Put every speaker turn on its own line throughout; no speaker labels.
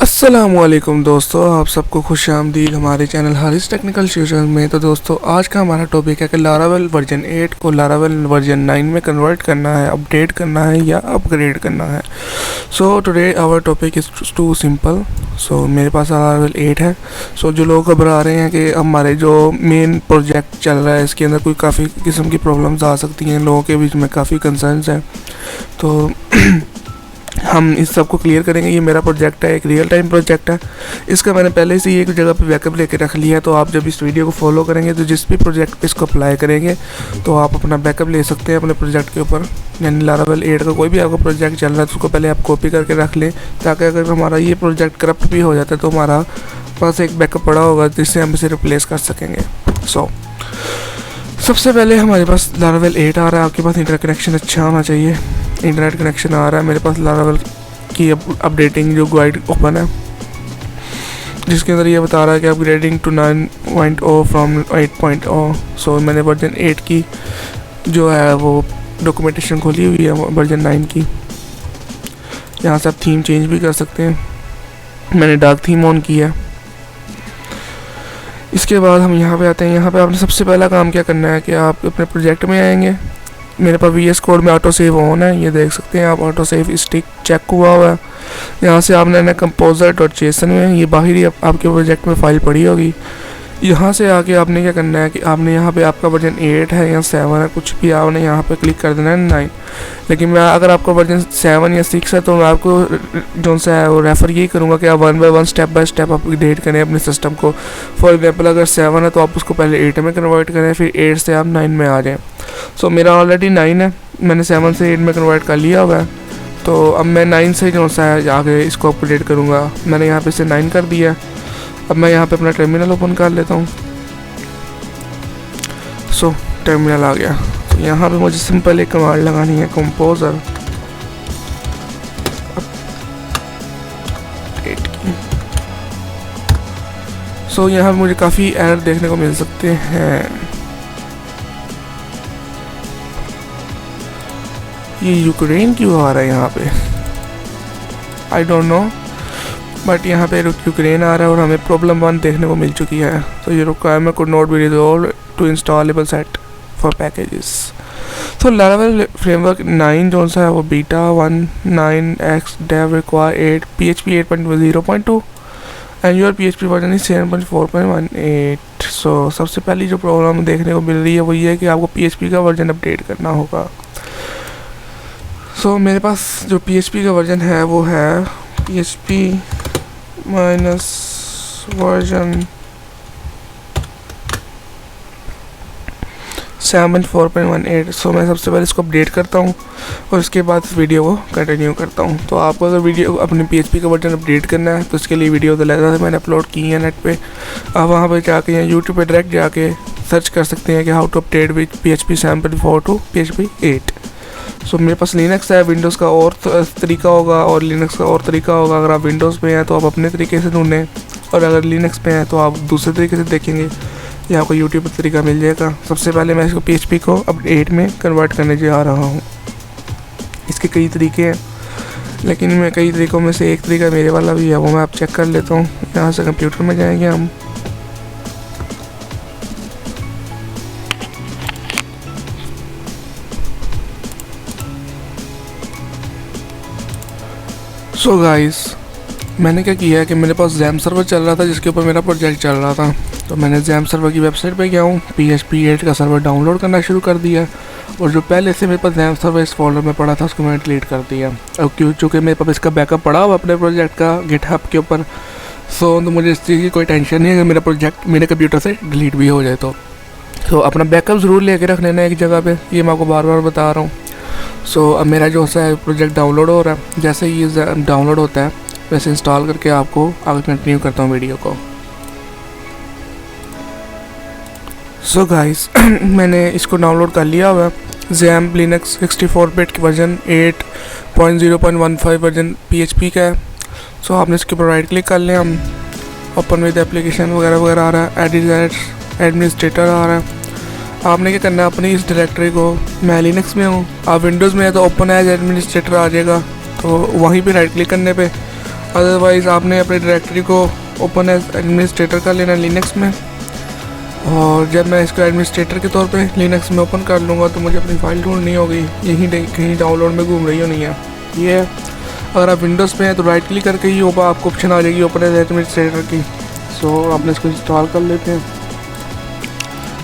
अस्सलामुअलैकुम दोस्तों, आप सबको खुश आमदीद हमारे चैनल हारिस टेक्निकल ट्यूटोरियल में। तो दोस्तों आज का हमारा टॉपिक है कि लारावेल वर्जन 8 को लारावेल वर्जन 9 में कन्वर्ट करना है, अपडेट करना है या अपग्रेड करना है। So today our topic is too simple. So मेरे पास लारावेल 8 है। सो जो लोग घबरा रहे हैं कि हमारे जो मेन प्रोजेक्ट चल रहा है इसके अंदर कोई काफ़ी किस्म की प्रॉब्लम्स आ सकती हैं, लोगों के बीच में काफ़ी कंसर्न्स हैं, तो हम इस सब को क्लियर करेंगे। ये मेरा प्रोजेक्ट है, एक रियल टाइम प्रोजेक्ट है। इसका मैंने पहले से ही एक जगह पे बैकअप लेके रख लिया है। तो आप जब इस वीडियो को फॉलो करेंगे तो जिस भी प्रोजेक्ट पे इसको अप्लाई करेंगे तो आप अपना बैकअप ले सकते हैं अपने प्रोजेक्ट के ऊपर। यानी लारावेल 8 का कोई भी आपका प्रोजेक्ट चल रहा है तो उसको पहले आप कॉपी करके रख लें, ताकि अगर हमारा ये प्रोजेक्ट करप्ट भी हो जाता है तो हमारा पास एक बैकअप पड़ा होगा जिससे हम इसे रिप्लेस कर सकेंगे। सबसे पहले हमारे पास लारावेल 8 आ रहा है। आपके पास इंटरनेट कनेक्शन अच्छा होना चाहिए। इंटरनेट कनेक्शन आ रहा है, मेरे पास लारावेल की अपडेटिंग जो गाइड ओपन है, जिसके अंदर ये बता रहा है कि अपग्रेडिंग टू 9.0 फ्रॉम 8.0। सो मैंने वर्जन 8 की जो है वो डॉक्यूमेंटेशन खोली हुई है वर्जन 9 की। यहाँ से आप थीम चेंज भी कर सकते हैं। मैंने डार्क थीम ऑन की है। इसके बाद हम यहाँ पे आते हैं। यहाँ पे आपने सबसे पहला काम क्या करना है कि आप अपने प्रोजेक्ट में आएंगे। मेरे पास VS कोड में ऑटो सेव ऑन है, ये देख सकते हैं आप। ऑटो सेव स्टिक चेक हुआ हुआ है। यहाँ से आपने composer.json में ये बाहरी आपके प्रोजेक्ट में फाइल पड़ी होगी। यहाँ से आके आपने क्या करना है कि आपने यहाँ पे आपका वर्जन 8 है या 7 है, कुछ भी आपने यहाँ पे क्लिक कर देना है 9। लेकिन मैं अगर आपका वर्जन 7 या 6 है तो मैं आपको जो सा है वो रेफ़र यही करूँगा कि आप 1 by 1 step by step update करें अपने सिस्टम को। फॉर एग्जांपल अगर 7 है तो आप उसको पहले 8 में कन्वर्ट करें, फिर 8 से आप 9 में आ जाएँ। सो मेरा ऑलरेडी 9 है, मैंने 7 से 8 में कन्वर्ट कर लिया हुआ है। तो अब मैं 9 से जो सा है आगे इसको अपडेट करूँगा। मैंने यहाँ पे से 9 कर दिया। अब मैं यहाँ पे अपना टर्मिनल ओपन कर लेता हूँ। सो टर्मिनल आ गया। तो यहाँ पे मुझे सिंपल एक कमांड लगानी है, कंपोजर अपडेट की। सो यहाँ पे मुझे काफ़ी एरर देखने को मिल सकते हैं। ये यूक्रेन क्यों आ रहा है यहाँ पे, आई डोंट नो, बट यहाँ पे यूक्रेन आ रहा है और हमें प्रॉब्लम 1 देखने को मिल चुकी है। तो ये requirement could not be resolved to installable set for packages. तो लारावेल फ्रेमवर्क 9 जो सा है वो beta 1.9x dev require 8 PHP 8.0.2 and your PHP version is 7.4.18। सो सबसे पहली जो प्रॉब्लम देखने को मिल रही है वो ये है कि आपको PHP का वर्जन अपडेट करना होगा। सो मेरे पास जो PHP का वर्जन है वो है PHP माइनस वर्जन 7.4.18। सो मैं सबसे पहले इसको अपडेट करता हूँ और उसके बाद वीडियो को कंटिन्यू करता हूँ। तो आपको अगर वीडियो अपने PHP का वर्जन अपडेट करना है तो इसके लिए वीडियो तो लगा था मैंने अपलोड की है नेट पे। आप वहाँ पे जाके या यूट्यूब पे डायरेक्ट जाके सर्च कर सकते हैं कि how to update with PHP 7.4 to PHP 8। So मेरे पास लिनक्स है, विंडोज़ का और तरीका होगा और लिनक्स का और तरीका होगा। अगर आप विंडोज़ पे हैं तो आप अपने तरीके से ढूंढें, और अगर लिनक्स पे हैं तो आप दूसरे तरीके से देखेंगे। ये आपको यूट्यूब पर तरीका मिल जाएगा। सबसे पहले मैं इसको PHP को अब 8 में कन्वर्ट करने जा रहा हूँ। इसके कई तरीके हैं, लेकिन मैं कई तरीक़ों में से एक तरीका मेरे वाला भी है, वो मैं आप चेक कर लेता हूँ। यहाँ से कंप्यूटर में जाएंगे हम। सो गाइस, मैंने क्या किया है कि मेरे पास जैम सर्वर चल रहा था जिसके ऊपर मेरा प्रोजेक्ट चल रहा था। तो मैंने जैम सर्वर की वेबसाइट पे गया हूँ, PHP 8 का सर्वर डाउनलोड करना शुरू कर दिया और जो पहले से मेरे पास जैम सर्वर इस फोल्डर में पड़ा था उसको मैंने डिलीट कर दिया। और चूँकि मेरे पास इसका बैकअप पड़ा हुआ अपने प्रोजेक्ट का गिटहब के ऊपर, सो तो मुझे इस चीज़ की कोई टेंशन नहीं है कि मेरा प्रोजेक्ट मेरे कंप्यूटर से डिलीट भी हो जाए। तो अपना बैकअप ज़रूर लेके रख लेना एक जगह पर, ये मैं आपको बार बार बता रहा हूँ। सो अब मेरा जो सा है प्रोजेक्ट डाउनलोड हो रहा है। जैसे ये डाउनलोड होता है वैसे इंस्टॉल करके आपको आगे कंटिन्यू करता हूँ वीडियो को। सो गाइस मैंने इसको डाउनलोड कर लिया हुआ है। Jam Linux 64 bit version 8.0.15 version PHP का है। सो आपने इसके ऊपर राइट क्लिक कर लिया, हम ओपन विद एप्लीकेशन वगैरह वगैरह आ रहा है, एडिट एडमिनिस्ट्रेटर आ रहा है। आपने क्या करना है, अपनी इस डायरेक्टरी को, मैं लिनक्स में हूँ, आप विंडोज़ में है तो ओपन एज एडमिनिस्ट्रेटर आ जाएगा। तो वहीं पे राइट क्लिक करने पे अदरवाइज़ आपने अपने डायरेक्टरी को ओपन एज एडमिनिस्ट्रेटर कर लेना लिनक्स में, और जब मैं इसको एडमिनिस्ट्रेटर के तौर पे लिनक्स में ओपन कर लूँगा तो मुझे अपनी फ़ाइल ढूंढनी होगी, यहीं कहीं डाउनलोड में घूम रही होनी है ये है। अगर आप विंडोज़ पे हैं तो राइट क्लिक करके ही ऊपर आपको ऑप्शन आ जाएगी ओपन एज एडमिनिस्ट्रेटर की। सो आपने इसको इंस्टॉल कर लेते हैं,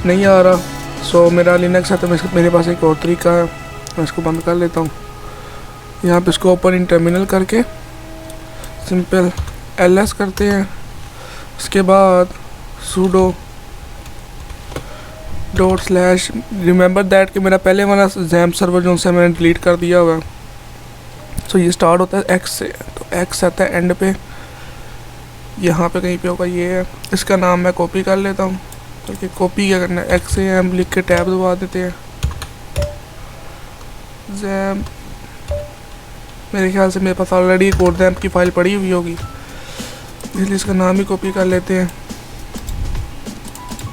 नहीं आ रहा। सो मेरा लिनक्स है तो मेरे पास एक और तरीका है, मैं इसको बंद कर लेता हूँ। यहाँ पे इसको ओपन इन टर्मिनल करके सिंपल ls करते हैं, उसके बाद sudo /, रिमेंबर दैट कि मेरा पहले वाला जैम सर्वर जो से मैंने डिलीट कर दिया हुआ है। सो ये स्टार्ट होता है x से, तो x आता है एंड पे, यहाँ पे कहीं पे होगा ये है। इसका नाम मैं कॉपी कर लेता हूँ, क्योंकि कॉपी क्या करना है, x से हम लिख के टैब दबा देते हैं। जैम, मेरे ख्याल से मेरे पास ऑलरेडी कोड जैम की फ़ाइल पड़ी हुई होगी, इसलिए इसका नाम ही कॉपी कर लेते हैं।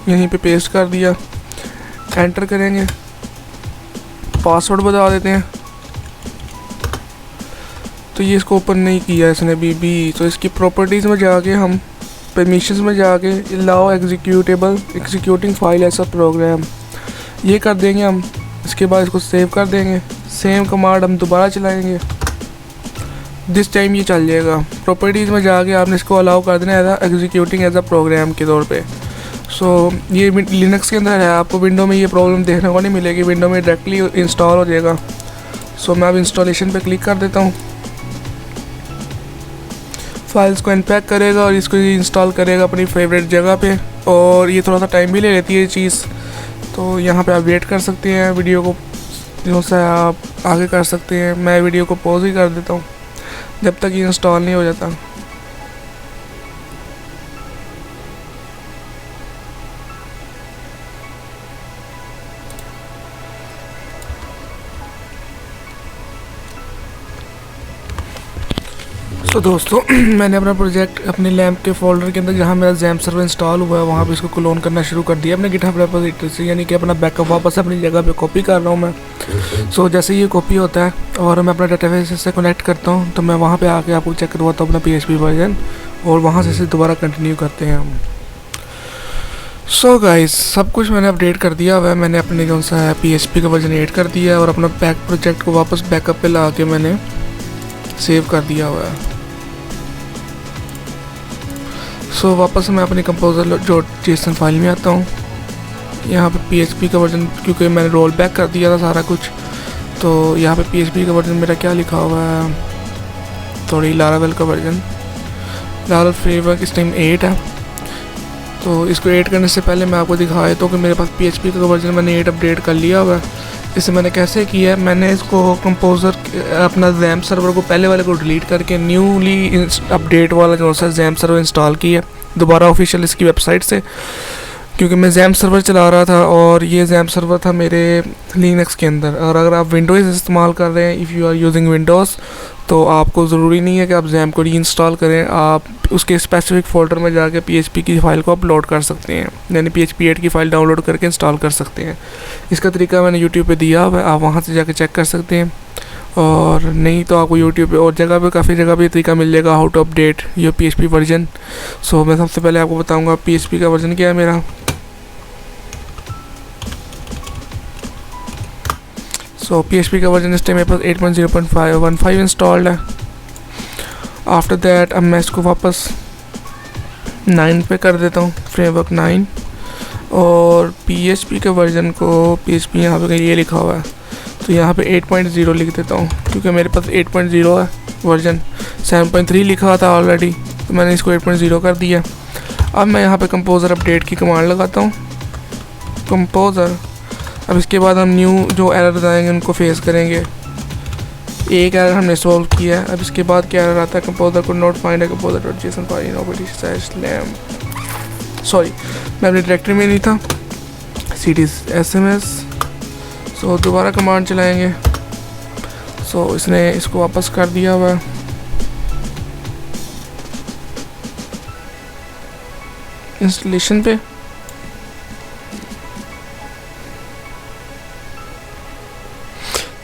यहीं पे पेस्ट कर दिया, एंटर करेंगे, पासवर्ड बता देते हैं। तो ये इसको ओपन नहीं किया इसने भी, तो इसकी प्रॉपर्टीज़ में जाके हम परमिशंस में जाके allow executing file as a program ये कर देंगे हम। इसके बाद इसको सेव कर देंगे, सेम कमांड हम दोबारा चलाएंगे, दिस टाइम ये चल जाएगा। प्रॉपर्टीज़ में जाके आपने इसको अलाउ कर देना as executing as a program के तौर पे। सो ये लिनक्स के अंदर है, आपको विंडो में ये प्रॉब्लम देखने को नहीं मिलेगी, विंडो में डायरेक्टली इंस्टॉल हो जाएगा। सो मैं अब इंस्टॉलेशन पे क्लिक कर देता हूँ, फाइल्स को अनपैक करेगा और इसको इंस्टॉल करेगा अपनी फेवरेट जगह पे, और ये थोड़ा सा टाइम भी ले लेती है ये चीज़। तो यहाँ पे आप वेट कर सकते हैं, वीडियो को जो सा आप आगे कर सकते हैं। मैं वीडियो को पॉज ही कर देता हूँ जब तक ये इंस्टॉल नहीं हो जाता। तो दोस्तों मैंने अपना प्रोजेक्ट अपने लैम्प के फोल्डर के अंदर जहाँ मेरा जैम सर्वर इंस्टॉल हुआ है वहाँ पे इसको क्लोन करना शुरू कर दिया अपने गिटहब रेपोजिटरी से, यानी कि अपना बैकअप वापस अपनी जगह पे कॉपी कर रहा हूँ मैं। सो जैसे ये कॉपी होता है और मैं अपना डेटाबेस से कनेक्ट करता हूँ तो मैं वहाँ पे आके आपको चेक करवाता हूँ अपना PHP वर्जन, और वहाँ से दोबारा कंटिन्यू करते हैं हम। सो गाइस सब कुछ मैंने अपडेट कर दिया हुआ है, मैंने अपने जो सा PHP का वर्जन 8 कर दिया है और अपना प्रोजेक्ट को वापस बैकअप पे ला के मैंने सेव कर दिया हुआ है। सो वापस मैं अपनी कंपोजर जो JSON फाइल में आता हूँ, यहाँ पे PHP का वर्जन क्योंकि मैंने रोल बैक कर दिया था सारा कुछ, तो यहाँ पे PHP का वर्जन मेरा क्या लिखा हुआ है, थोड़ी लारावेल का वर्जन, लारावेल फ्रेमवर्क इस टाइम 8 है। तो इसको 8 करने से पहले मैं आपको दिखा देता हूँ कि मेरे पास PHP का वर्जन मैंने 8 अपडेट कर लिया हुआ है। इसे मैंने कैसे किया है, मैंने इसको कंपोजर अपना जैम सर्वर को पहले वाले को डिलीट करके न्यूली अपडेट वाला जो सा जैम सर्वर इंस्टॉल किया दोबारा ऑफिशियल इसकी वेबसाइट से, क्योंकि मैं जैम सर्वर चला रहा था और ये जैम सर्वर था मेरे लिनक्स के अंदर। और अगर आप विंडोज़ इस्तेमाल कर रहे हैं, if you are using Windows, तो आपको ज़रूरी नहीं है कि आप जैम को री इंस्टॉल करें, आप उसके स्पेसिफिक फ़ोल्डर में जाके PHP की फ़ाइल को अपलोड कर सकते हैं, यानी PHP 8 की फ़ाइल डाउनलोड करके इंस्टॉल कर सकते हैं। इसका तरीका मैंने YouTube पे दिया हुआ है, आप वहाँ से जाके चेक कर सकते हैं, और नहीं तो आपको YouTube पे और जगह पे काफ़ी जगह पे तरीका मिल जाएगा how to update your PHP version. So मैं सबसे पहले आपको बताऊँगा PHP का वर्जन क्या है मेरा। सो PHP का वर्जन इस टाइम मेरे पास 8.0.515 इंस्टॉल्ड है। आफ्टर दैट अब मैं इसको वापस 9 पे कर देता हूँ, फ्रेमवर्क 9, और PHP के वर्जन को PHP यहाँ पे ये लिखा हुआ है तो यहाँ पे 8.0 लिख देता हूँ, क्योंकि मेरे पास 8.0 है वर्जन, 7.3 लिखा था ऑलरेडी, तो मैंने इसको 8.0 कर दिया। अब मैं यहाँ पे कंपोजर अपडेट की कमांड लगाता हूँ, कंपोजर। अब इसके बाद हम न्यू जो एरर्स आएंगे उनको फेस करेंगे। एक एरर हमने सॉल्व किया है। अब इसके बाद क्या एरर आता है, कंपोजर को नोट फाइंड है कंपोजर.json फाइल नोबडी लैम्प, सॉरी मैं अपनी डायरेक्टरी में नहीं था, cd sms। सो दोबारा कमांड चलाएंगे। सो इसने इसको वापस कर दिया हुआ है। इंस्टॉलेशन पे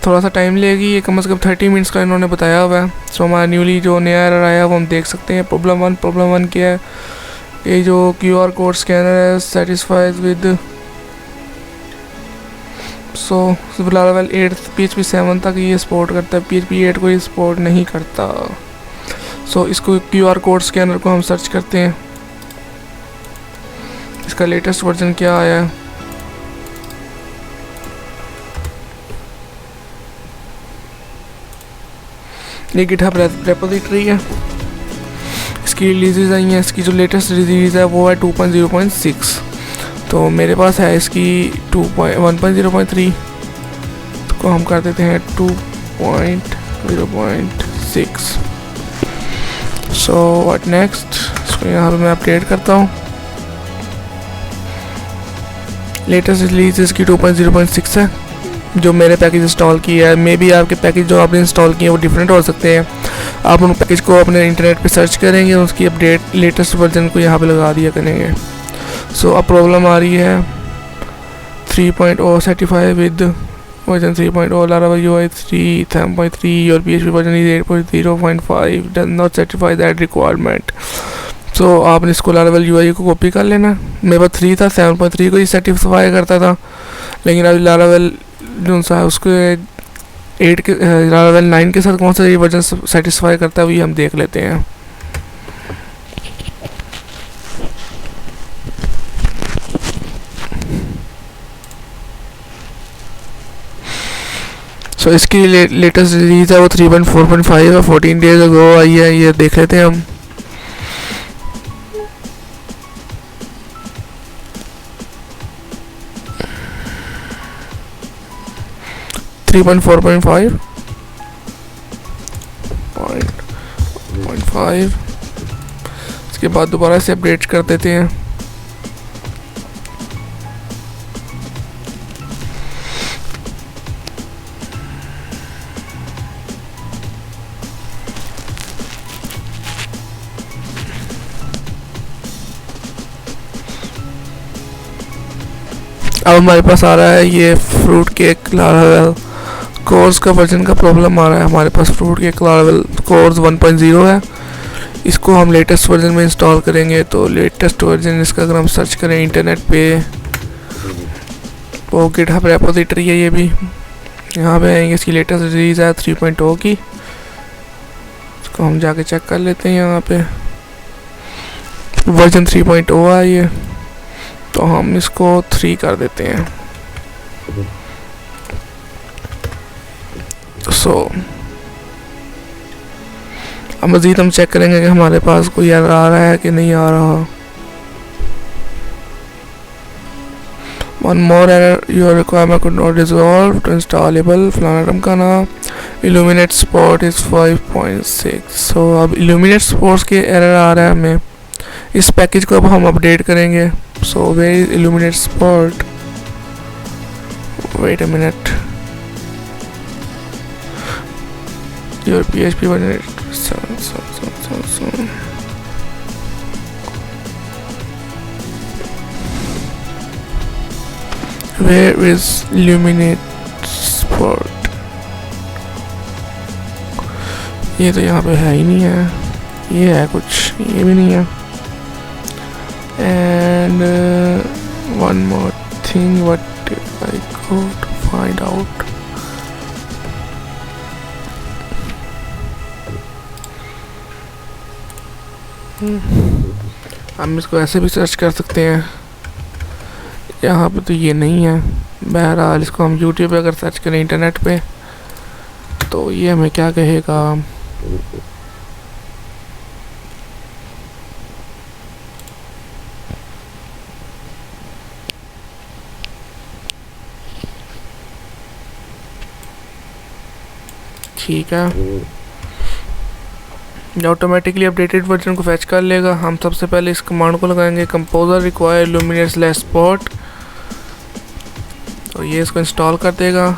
थोड़ा सा टाइम लेगी, ये कम से कम 30 मिनट्स का इन्होंने बताया हुआ है। सो हमारा न्यूली जो नया एरर आया वो हम देख सकते हैं। प्रॉब्लम वन क्या है, ये जो QR कोड स्कैनर है सेटिस्फाइज विद लारावेल 8 PHP 7 तक ये सपोर्ट करता है, PHP 8 को ये सपोर्ट नहीं करता। इसको QR कोड स्कैनर को हम सर्च करते हैं, इसका लेटेस्ट वर्जन क्या आया है। ये गिटहब रेपोजिटरी है, इसकी रिलीज़ आई हैं। इसकी जो लेटेस्ट रिलीज़ है वो है 2.0.6, तो मेरे पास है इसकी 1.0.3 को हम कर देते हैं 2.0.6। सो व्हाट नेक्स्ट, इसको यहाँ पे मैं अपडेट करता हूँ। लेटेस्ट रिलीज इसकी 2.0.6 है जो मैंने पैकेज इंस्टॉल किया है। मे बी आपके पैकेज जो आपने इंस्टॉल किए हैं वो डिफरेंट हो सकते हैं। आप उन पैकेज को अपने इंटरनेट पे सर्च करेंगे, उसकी अपडेट लेटेस्ट वर्जन को यहाँ पे लगा दिया करेंगे। अब प्रॉब्लम आ रही है 3.0 certify with version 3.0 Laravel UI 3 7.3 और PHP version is 8.0.5 does not certify that requirement. आपने इसको Laravel UI को कॉपी कर लेना। मेरे पास 3 था, 7.3 को ही सर्टिफाई करता था, लेकिन अभी Laravel जो सा है उसको 8 के Laravel 9 के साथ कौन सा ये वर्जन सेटिस्फाई करता है वो हम देख लेते हैं। इसकी लेटेस्ट रिलीज है वो 3.4.5 है, 14 डेज अगो आई है। ये देख लेते हैं हम। थ्री पॉइंट 4.5 इसके बाद दोबारा से अपडेट कर देते हैं। अब हमारे पास आ रहा है ये फ्रूट केक Laravel कोर्स का वर्जन का प्रॉब्लम आ रहा है। हमारे पास फ्रूट केक Laravel कोर्स 1.0 है, इसको हम लेटेस्ट वर्जन में इंस्टॉल करेंगे। तो लेटेस्ट वर्जन इसका अगर हम सर्च करें इंटरनेट पे, वो गिटहब रेपोजिटरी है, ये भी यहाँ पे आएंगे। इसकी लेटेस्ट रिलीज है 3.0 की, इसको हम जाके चेक कर लेते हैं। यहाँ पे वर्जन 3.0 है ये, तो हम इसको 3 कर देते हैं। अब मज़ीद हम चेक करेंगे कि हमारे पास कोई एरर आ रहा है कि नहीं आ रहा। One more error, your requirement could not resolve to installable फलाना ढमकाना। Illuminate support is 5.6। अब इल्यूमिनेट सपोर्ट के एरर आ रहा है हमें। इस पैकेज को अब हम अपडेट करेंगे। where is Illuminate support? Wait a minute. Your PHP version. Where is Illuminate support? ये तो यहाँ पे है ही नहीं है, ये है कुछ, ये भी नहीं है। And one more thing, what did I go to find out? हम इसको ऐसे भी सर्च कर सकते हैं, यहाँ पे तो ये नहीं है। बहरहाल इसको हम YouTube पे अगर सर्च करें इंटरनेट पे, तो ये हमें क्या कहेगा। ठीक है, ऑटोमेटिकली अपडेटेड वर्जन को फैच कर लेगा। हम सबसे पहले इस कमांड को लगाएंगे, कंपोजर रिक्वायर इल्यूमिनेट स्पॉट, तो ये इसको इंस्टॉल कर देगा।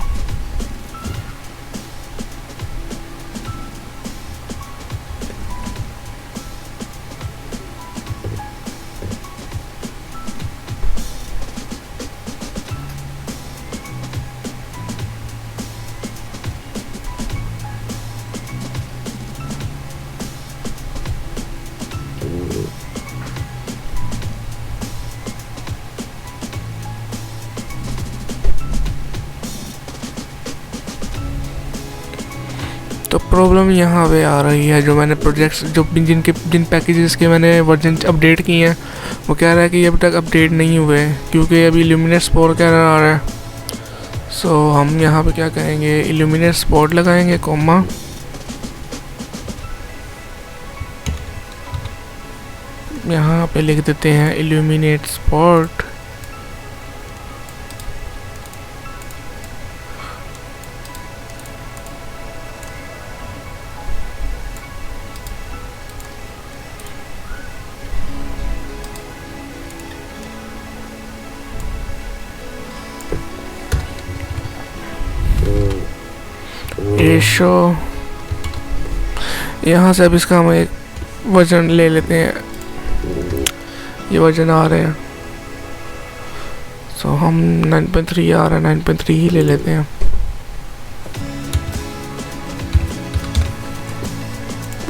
प्रॉब्लम यहाँ पे आ रही है, जो मैंने प्रोजेक्ट्स जो जिन पैकेजेस के मैंने वर्जन अपडेट किए हैं वो कह रहा है कि अभी तक अपडेट नहीं हुए क्योंकि अभी इल्यूमिनेट स्पोर्ट कह रहा है। सो हम यहाँ पे क्या करेंगे, इल्यूमिनेट स्पोर्ट लगाएंगे कॉमा, यहाँ पे लिख देते हैं इल्यूमिनेट स्पॉट। एशो यहाँ से अब इसका हम एक वर्जन ले लेते हैं, ये वर्जन आ रहे हैं। सो हम 9.3 आ रहा है, 9.3 ही ले लेते हैं।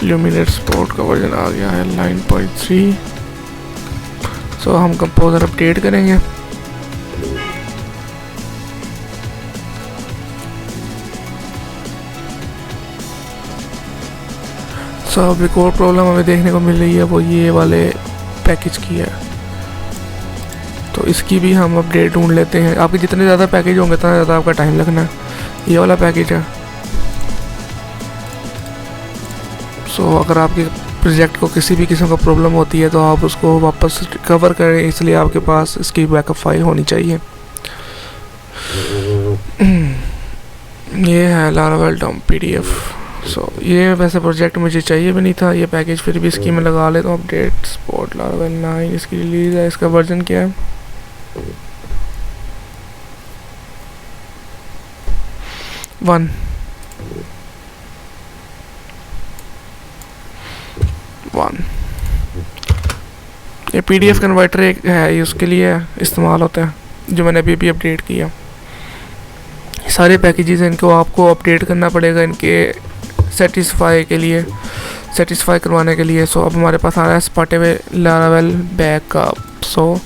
इल्यूमिनेट स्पोर्ट का वर्जन आ गया है 9.3। सो हम कंपोजर अपडेट करेंगे। सो अब एक और प्रॉब्लम हमें देखने को मिल रही है, वो ये वाले पैकेज की है। तो इसकी भी हम अपडेट ढूंढ लेते हैं। आपके जितने ज़्यादा पैकेज होंगे उतना ज़्यादा आपका टाइम लगना है। ये वाला पैकेज है। सो अगर आपके प्रोजेक्ट को किसी भी किस्म का प्रॉब्लम होती है तो आप उसको वापस कवर करें, इसलिए आपके पास इसकी बैकअप फाइल होनी चाहिए। ये है लारावेल डॉम PDF। सो ये वैसे प्रोजेक्ट मुझे चाहिए भी नहीं था ये पैकेज, फिर भी इसकी मैं लगा लेता हूँ। अपडेट स्पोर्ट लारावेल 9 इसकी रिलीज़ है। इसका वर्जन क्या है, वन। ये PDF कन्वर्टर एक है, ये उसके लिए इस्तेमाल होता है, जो मैंने अभी अपडेट किया। सारे पैकेजेस हैं, इनको आपको अपडेट करना पड़ेगा इनके सेटिस्फाई करवाने के लिए। सो अब हमारे पास आ रहा है स्पॉटिवे लारावेल बैकअप। सो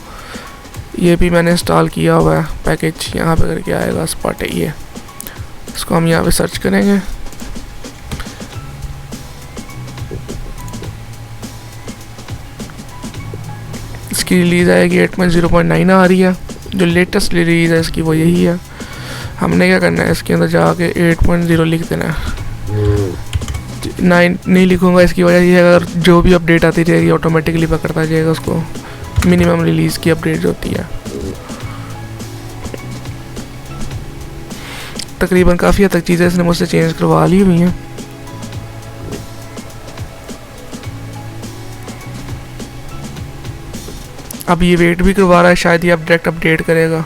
ये भी मैंने इंस्टॉल किया हुआ है पैकेज, यहाँ पे करके आएगा स्पॉटे। ये इसको हम यहाँ पे सर्च करेंगे। इसकी रिलीज़ आएगी 8.0.9 आ रही है। जो लेटेस्ट रिलीज़ है इसकी वो यही है। हमने क्या करना है, इसके अंदर जाके 8.0 लिख देना है। 9 नहीं लिखूँगा, इसकी वजह ये है अगर जो भी अपडेट आती रहेगी ऑटोमेटिकली पकड़ता जाएगा उसको। मिनिमम रिलीज़ की अपडेट जो होती है, तकरीबन काफ़ी हद तक चीज़ें इसने मुझसे चेंज करवा ली हुई हैं। अब ये वेट भी करवा रहा है, शायद ये अपडेट करेगा।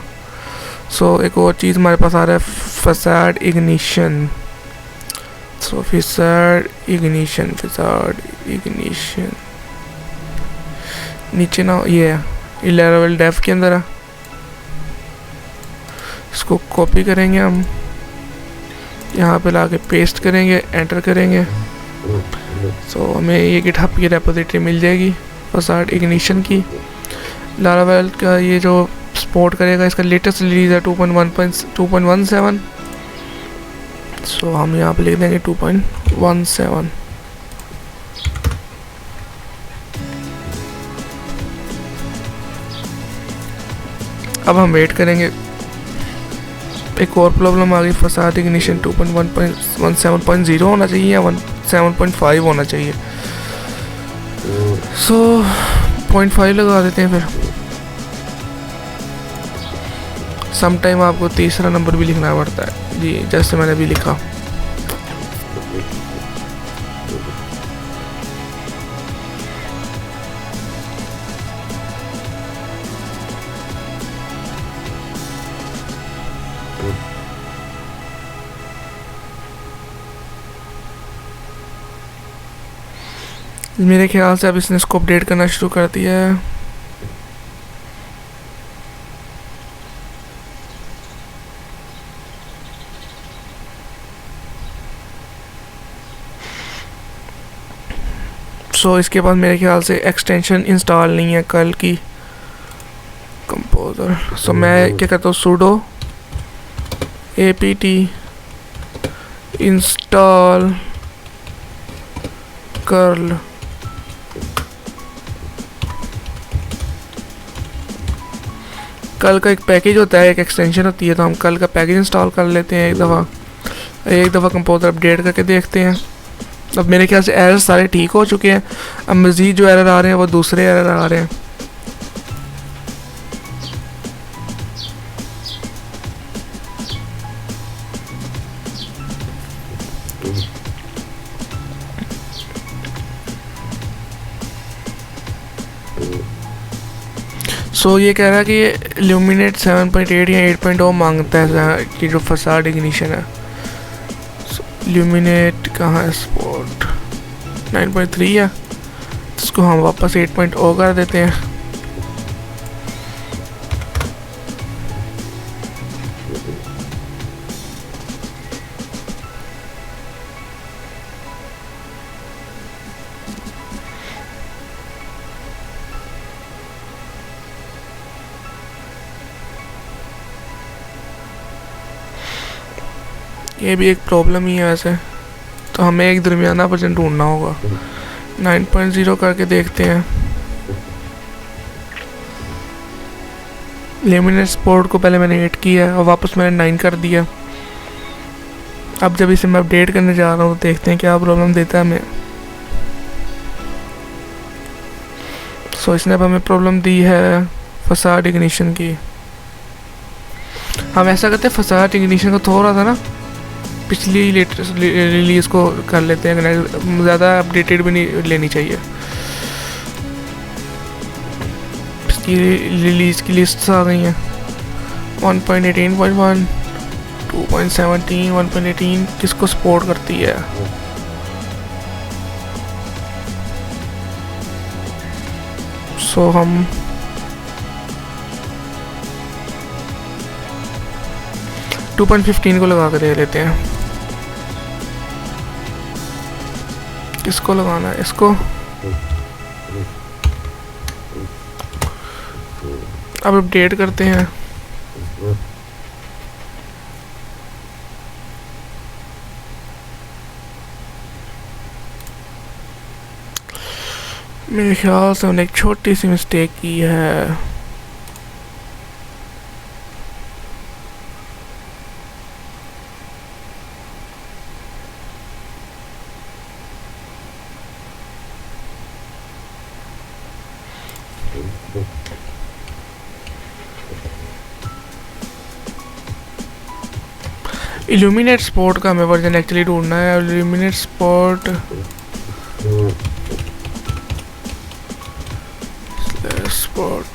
सो एक और चीज़ हमारे पास आ रहा है, फसाड इग्निशन। सो फसाड इग्निशन नीचे ना ये है लारावेल डेव के अंदर है। इसको कॉपी करेंगे हम, यहाँ पे लाके पेस्ट करेंगे, एंटर करेंगे। सो हमें ये गिटहब की रेपोजिटरी मिल जाएगी फसाड इग्निशन की। लारावेल का ये जो सपोर्ट करेगा, इसका लेटेस्ट रिलीज़ है 2.17। सो हम यहाँ पे लिख देंगे 2.17। अब हम वेट करेंगे। एक और प्रॉब्लम आ गई, फसाद इग्निशन 2.17.0 होना चाहिए या 7.5 होना चाहिए। सो 0.5 लगा देते हैं। फिर सम टाइम आपको तीसरा नंबर भी लिखना पड़ता है जी, जैसे मैंने अभी लिखा। मेरे ख्याल से अब इसने इसको अपडेट करना शुरू कर दिया है। सो इसके बाद मेरे ख्याल से एक्सटेंशन इंस्टॉल नहीं है कल की कंपोजर। सो मैं क्या करता हूँ, sudo apt इंस्टॉल कर्ल कल का एक पैकेज होता है, एक एक्सटेंशन होती है, तो हम कल का पैकेज इंस्टॉल कर लेते हैं एक दफ़ा कंपोजर अपडेट करके देखते हैं। अब मेरे ख्याल से एरर सारे ठीक हो चुके हैं। अब मज़ीद जो एरर आ रहे हैं वो दूसरे एरर आ रहे हैं। सो ये कह रहा है कि ल्यूमिनेट 7.8 या 8.0 मांगता है कि जो फसाड इग्निशन है। ल्यूमिनेट कहाँ है, स्पॉट 9.3 है, इसको हम वापस 8.0 कर देते हैं। ये भी एक प्रॉब्लम ही है वैसे, तो हमें एक दरमियाना वर्जन ढूंढना होगा। 9.0 करके देखते हैं। लेमिनेट स्पोर्ट को पहले मैंने 8 किया और वापस मैंने 9 कर दिया। अब जब इसे मैं अपडेट करने जा रहा हूँ तो देखते हैं क्या प्रॉब्लम देता है हमें। सो इसने अब हमें प्रॉब्लम दी है फसाड इग्निशन की। हम ऐसा करते हैं, फसाड इग्निशन को थोड़ा सा ना पिछली लेटेस्ट रिलीज़ को कर लेते हैं, ज़्यादा अपडेटेड भी नहीं लेनी चाहिए। इसकी रिलीज़ की लिस्ट आ गई हैं 1.18.1, 2.17, 1.18 किसको सपोर्ट करती है। सो हम टू 2.15 को लगा कर दे लेते हैं। किसको लगाना है, इसको। अब अपडेट करते हैं। मेरे ख्याल से हमने एक छोटी सी मिस्टेक की है। इल्यूमिनेट स्पोर्ट का हमें वर्जन एक्चुअली ढूंढना है। इल्यूमिनेट स्पोर्ट स्पोर्ट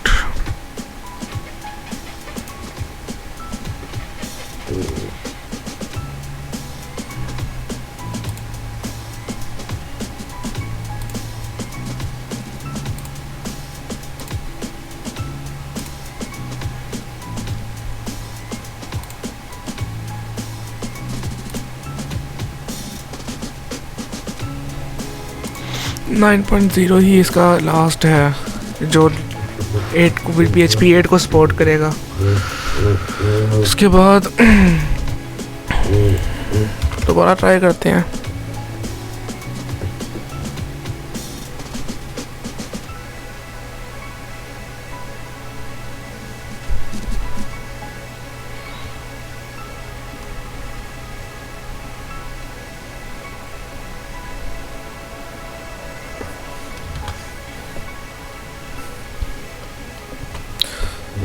नाइन 9.0 ही इसका लास्ट है जो 8 को PHP 8 को सपोर्ट करेगा। उसके बाद दोबारा ट्राई करते हैं।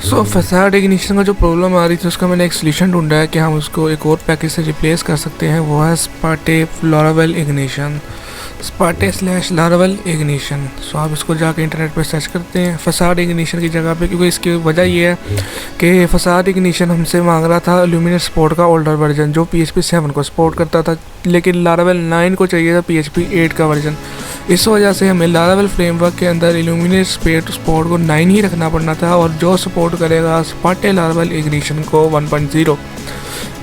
सो फसाड इग्निशन का जो प्रॉब्लम आ रही थी उसका मैंने एक सोल्यूशन ढूंढा है कि हम उसको एक और पैकेज से रिप्लेस कर सकते हैं। वो है स्पार्टे लारावेल इग्निशन, स्पार्टे/लारावेल इग्निशन। सो आप इसको जाके इंटरनेट पर सर्च करते हैं फसाड इग्निशन की जगह पे, क्योंकि इसकी वजह ये है कि फसाड इग्निशन हमसे मांग रहा था ल्यूमिनेट स्पोर्ट का ओल्डर वर्जन जो PHP 7 को सपोर्ट करता था, लेकिन लारावेल 9 को चाहिए था PHP 8 का वर्जन। इस वजह से हमें लारावेल फ्रेमवर्क के अंदर इल्यूमिनेट स्पोर्ट को 9 ही रखना पड़ना था और जो सपोर्ट करेगा स्पार्टे लारावेल इग्निशन को 1.0।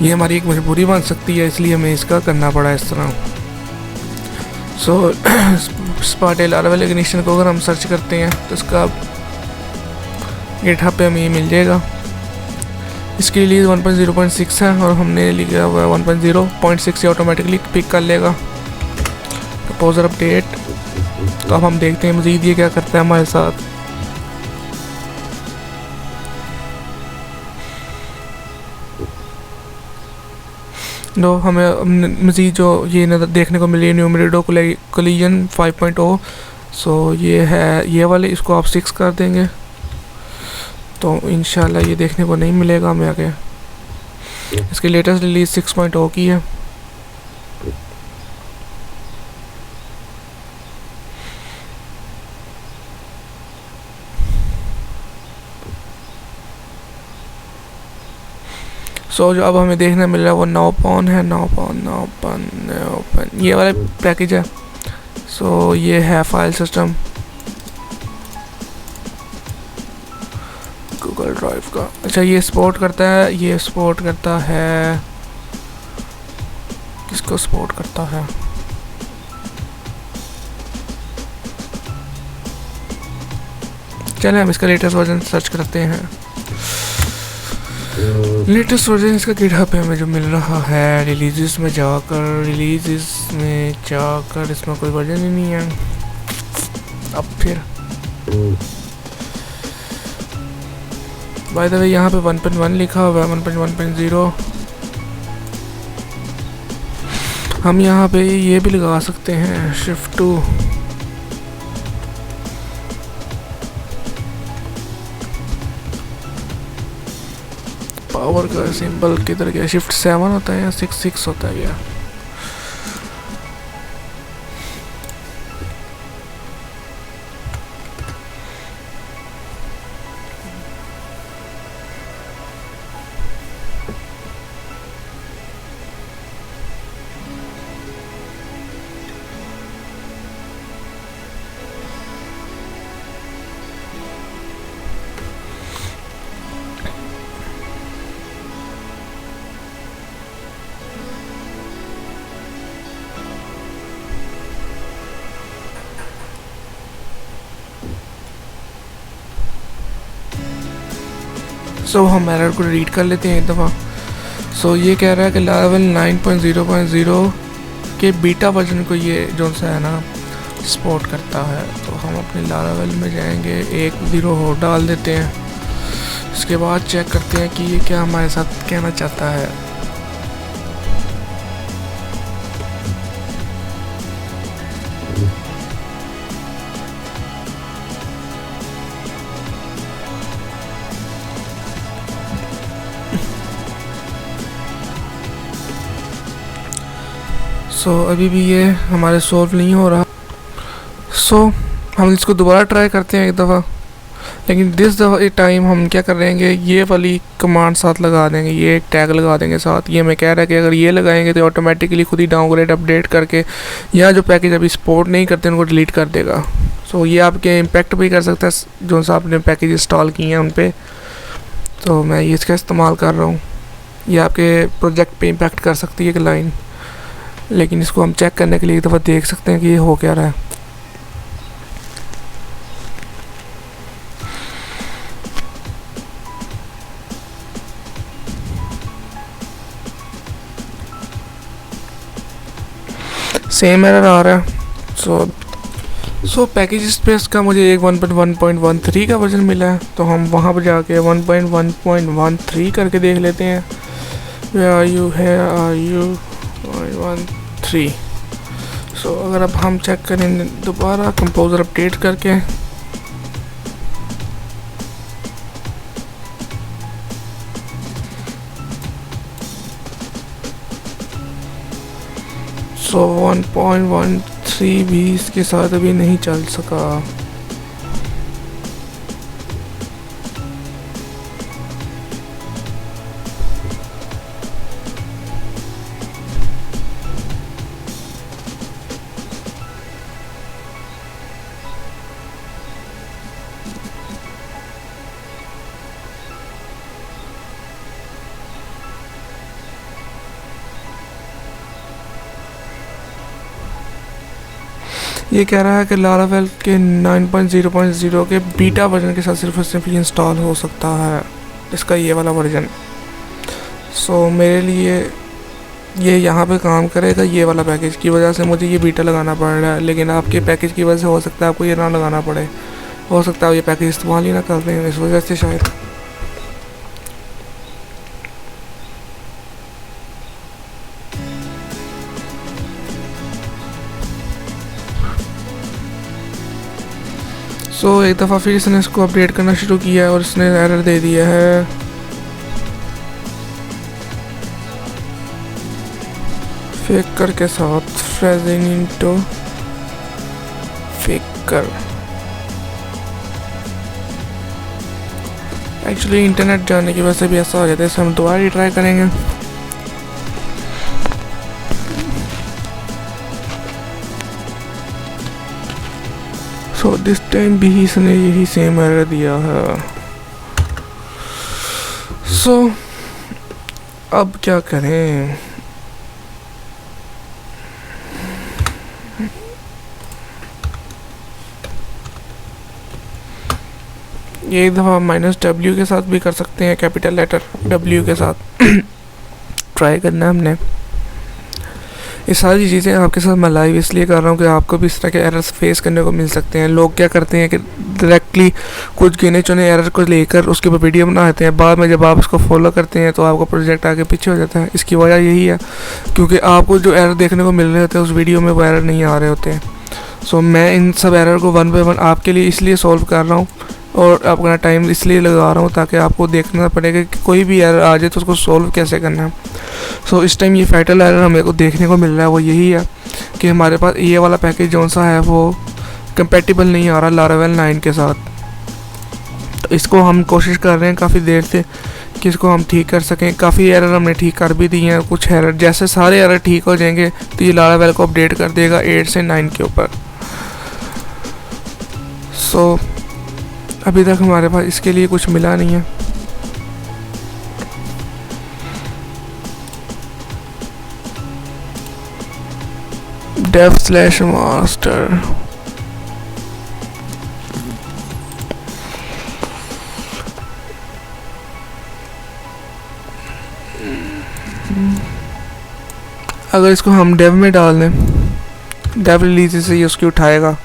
ये हमारी एक मजबूरी बन सकती है, इसलिए हमें इसका करना पड़ा इस तरह। सो स्पार्टे लारावेल इग्निशन को अगर हम सर्च करते हैं तो इसका गिटहब पे हमें ये मिल जाएगा। इसकी रिलीज 1.0.6 है और हमने लिखा हुआ है 1.0.6 ऑटोमेटिकली पिक कर लेगा। कंपोजर अपडेट तो अब हम देखते हैं मज़ीद ये क्या करता है हमारे साथ। नो हमें मज़ीद जो ये देखने को मिली न्यूमरेटो कोलिजन 5.0। सो ये है ये वाले, इसको आप 6 कर देंगे तो इंशाल्लाह ये देखने को नहीं मिलेगा हमें आगे। इसकी लेटेस्ट रिलीज 6.0 की है। सो जो अब हमें देखने मिल रहा है वो 9 पाउंड है, 9 पाउंड ये वाला पैकेज है। सो ये है फाइल सिस्टम गूगल ड्राइव का। अच्छा ये सपोर्ट करता है, ये सपोर्ट करता है, किसको सपोर्ट करता है? चलिए हम इसका लेटेस्ट वर्जन सर्च करते हैं। लेटेस्ट वर्जन इसका गिटहब पे हमें जो मिल रहा है रिलीजेस में जाकर, इसमें कोई वर्जन ही नहीं है। अब फिर बाय द वे यहाँ पे 1.1 लिखा हुआ है, 1.1.0। हम यहाँ पे ये भी लगा सकते हैं शिफ्ट 2। पावर का सिंबल किधर गया? शिफ्ट 7 होता है या 6 होता है क्या? सो हम एरर को रीड कर लेते हैं एक दफ़ा। सो ये कह रहा है कि लारावेल 9.0.0 के बीटा वर्जन को ये जो सा है ना सपोर्ट करता है। तो हम अपने लारावेल में जाएंगे, 1.0 हो डाल देते हैं। इसके बाद चेक करते हैं कि ये क्या हमारे साथ कहना चाहता है। सो अभी भी ये हमारे सॉल्व नहीं हो रहा। सो हम इसको दोबारा ट्राई करते हैं एक दफ़ा, लेकिन दिस दफ़ा टाइम हम क्या कर रहेंगे, ये वाली कमांड साथ लगा देंगे, ये एक टैग लगा देंगे साथ। ये मैं कह रहा है कि अगर ये लगाएंगे तो ऑटोमेटिकली खुद ही डाउनग्रेड अपडेट करके या जो पैकेज अभी सपोर्ट नहीं करते उनको डिलीट कर देगा। सो ये आपके इम्पेक्ट भी कर सकता है जो सा आपने पैकेज इंस्टॉल किए हैं उन पर। तो मैं ये इसका इस्तेमाल कर रहा हूँ। ये आपके प्रोजेक्ट पे इम्पेक्ट कर सकती है एक लाइन, लेकिन इसको हम चेक करने के लिए एक दफ़ा देख सकते हैं कि ये हो क्या रहा है। सेम एरर आ रहा है। सो पैकेज स्पेस का मुझे एक 1.1.13 का वर्जन मिला है, तो हम वहाँ पर जाके 1.1.13 करके देख लेते हैं। Where are you? Here are you? 1.13। सो अगर अब हम चेक करें दोबारा कंपोजर अपडेट करके, सो 1.13 भी इसके साथ अभी नहीं चल सका। ये कह रहा है कि लारावेल के 9.0.0 के बीटा वर्जन के साथ सिर्फ और सिर्फ इंस्टॉल हो सकता है इसका ये वाला वर्जन। सो मेरे लिए ये यहाँ पे काम करेगा। ये वाला पैकेज की वजह से मुझे ये बीटा लगाना पड़ रहा है, लेकिन आपके पैकेज की वजह से हो सकता है आपको ये ना लगाना पड़े, हो सकता है ये पैकेज इस्तेमाल ही ना कर रहे हैं इस वजह से शायद। सो एक दफ़ा फिर इसने इसको अपडेट करना शुरू किया है और इसने एरर दे दिया है। फेकर के साथ फ्रेजिंग इनटू फेकर। एक्चुअली इंटरनेट जाने की वजह से भी ऐसा हो जाता है, इसे हम दोबारा ही ट्राई करेंगे। सो दिस टाइम भी इसने यही सेम एरर दिया है। सो अब क्या करें? ये एक दफ़ा -W के साथ भी कर सकते हैं, कैपिटल लेटर W के साथ ट्राई करना है हमने। ये सारी चीज़ें आपके साथ मैं लाइव इसलिए कर रहा हूँ कि आपको भी इस तरह के एरर्स फेस करने को मिल सकते हैं। लोग क्या करते हैं कि डायरेक्टली कुछ गिने चुने एरर को लेकर उसके ऊपर वीडियो बनाते हैं, बाद में जब आप उसको फॉलो करते हैं तो आपका प्रोजेक्ट आगे पीछे हो जाता है। इसकी वजह यही है क्योंकि आपको जो एरर देखने को मिल रहे होते हैं उस वीडियो में वो एरर नहीं आ रहे होते हैं। सो मैं इन सब एरर को 1 बाय 1 आपके लिए इसलिए सॉल्व कर रहा हूँ और अपना टाइम इसलिए लगा रहा हूँ ताकि आपको देखना पड़ेगा कि कोई भी एरर आ जाए तो उसको सॉल्व कैसे करना है। सो इस टाइम ये फैटल एरर हमें को देखने को मिल रहा है, वो यही है कि हमारे पास ये वाला पैकेज जौन सा है वो कंपेटिबल नहीं आ रहा लारावेल 9 के साथ। तो इसको हम कोशिश कर रहे हैं काफ़ी देर से कि इसको हम ठीक कर सकें। काफ़ी एरर हमने ठीक कर भी दिए हैं, कुछ एरर जैसे सारे एरर ठीक हो जाएंगे तो ये लारावेल को अपडेट कर देगा 8 से 9 के ऊपर। सो अभी तक हमारे पास इसके लिए कुछ मिला नहीं है। dev/master अगर इसको हम डेव में डाल दें, डेव रिलीज से ये उसकी उठाएगा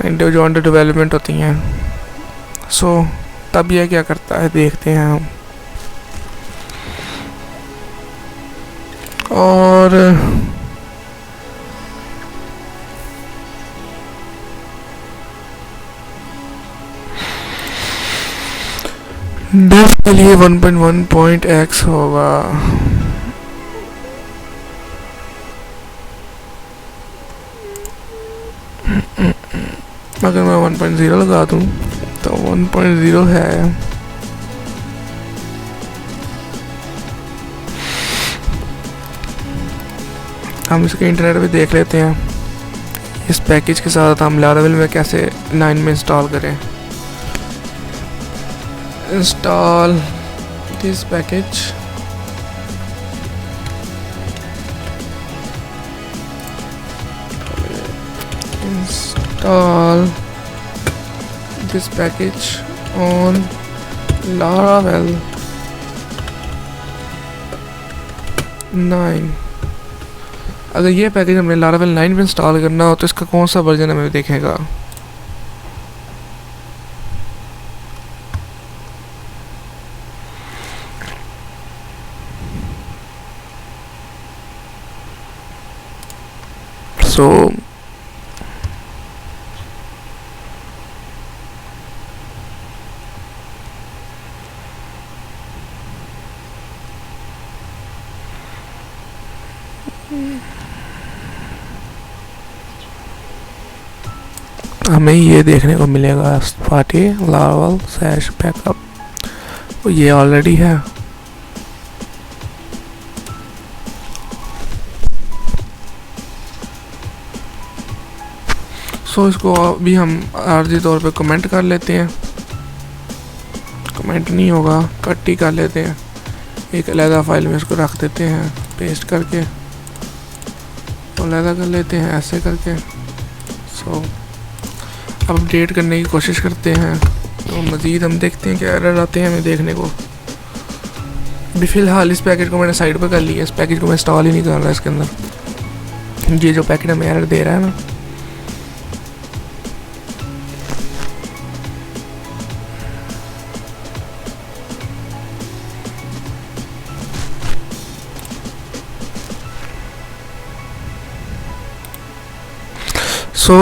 एंड जो अंडर डेवलपमेंट होती हैं। सो तब यह क्या करता है देखते हैं हम। और डेव के लिए 1.1.x होगा। अगर मैं 1.0 लगा दूं तो 1.0 है। हम इसके इंटरनेट पे देख लेते हैं इस पैकेज के साथ हम लारावेल में कैसे 9 में इंस्टॉल करें। Install this package, install this package on Laravel 9। अगर ये पैकेज हमने Laravel 9 में इंस्टॉल करना हो तो इसका कौन सा वर्जन हमें देखेगा। सो हमें ये देखने को मिलेगा पार्टी Laravel/backup, तो ये ऑलरेडी है। सो इसको अभी हम आर्जी तौर पे कमेंट कर लेते हैं। कमेंट नहीं होगा, कट ही कर लेते हैं। एक अलग फाइल में इसको रख देते हैं पेस्ट करके, तो अलग कर लेते हैं ऐसे करके। सो अब अपडेट करने की कोशिश करते हैं तो मज़ीद हम देखते हैं क्या एरर आते हैं हमें देखने को। अभी फ़िलहाल इस पैकेज को मैंने साइड पे कर लिया, इस पैकेज को मैं इंस्टॉल ही नहीं कर रहा इसके अंदर। ये जो पैकेट हमें एरर दे रहा है ना,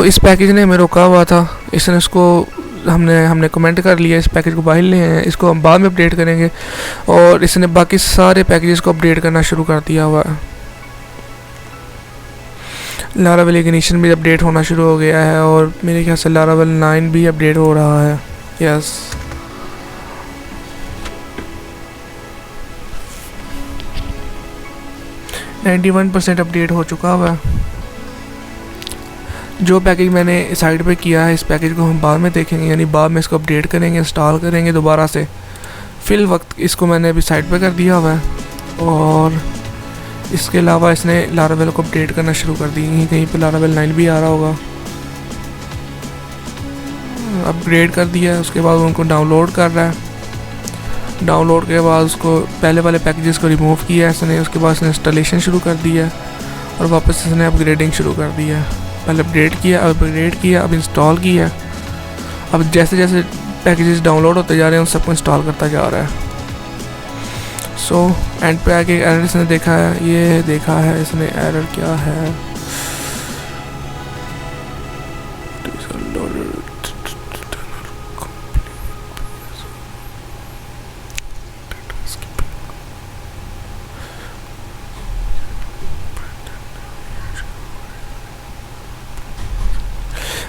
इस पैकेज ने हमें रोका हुआ था, इसने उसको हमने कमेंट कर लिया, इस पैकेज को बाहर ले हैं, इसको हम बाद में अपडेट करेंगे। और इसने बाकी सारे पैकेजेस को अपडेट करना शुरू कर दिया हुआ है। लारावेल इग्निशन भी अपडेट होना शुरू हो गया है और मेरे ख्याल से लारावेल 9 भी अपडेट हो रहा है। यस, %91 अपडेट हो चुका हुआ है। जो पैकेज मैंने साइड पे किया है, इस पैकेज को हम बाद में देखेंगे, यानी बाद में इसको अपडेट करेंगे, इंस्टॉल करेंगे दोबारा से। फिल वक्त इसको मैंने अभी साइड पे कर दिया हुआ है। और इसके अलावा इसने लारावेल को अपडेट करना शुरू कर दी, कहीं पे लारावेल 9 भी आ रहा होगा। अपग्रेड कर दिया है, उसके बाद उनको डाउनलोड कर रहा है। डाउनलोड के बाद उसको पहले वाले पैकेजेस को रिमूव किया है इसने, उसके बाद इसने इंस्टॉलेशन शुरू कर दिया है और वापस इसने अपग्रेडिंग शुरू कर दिया है। पहले अपग्रेड किया, अब इंस्टॉल किया। अब जैसे जैसे पैकेजेस डाउनलोड होते जा रहे हैं उन सबको इंस्टॉल करता जा रहा है। एंड पे आके एरर इसने देखा है, ये देखा है इसने एरर क्या है।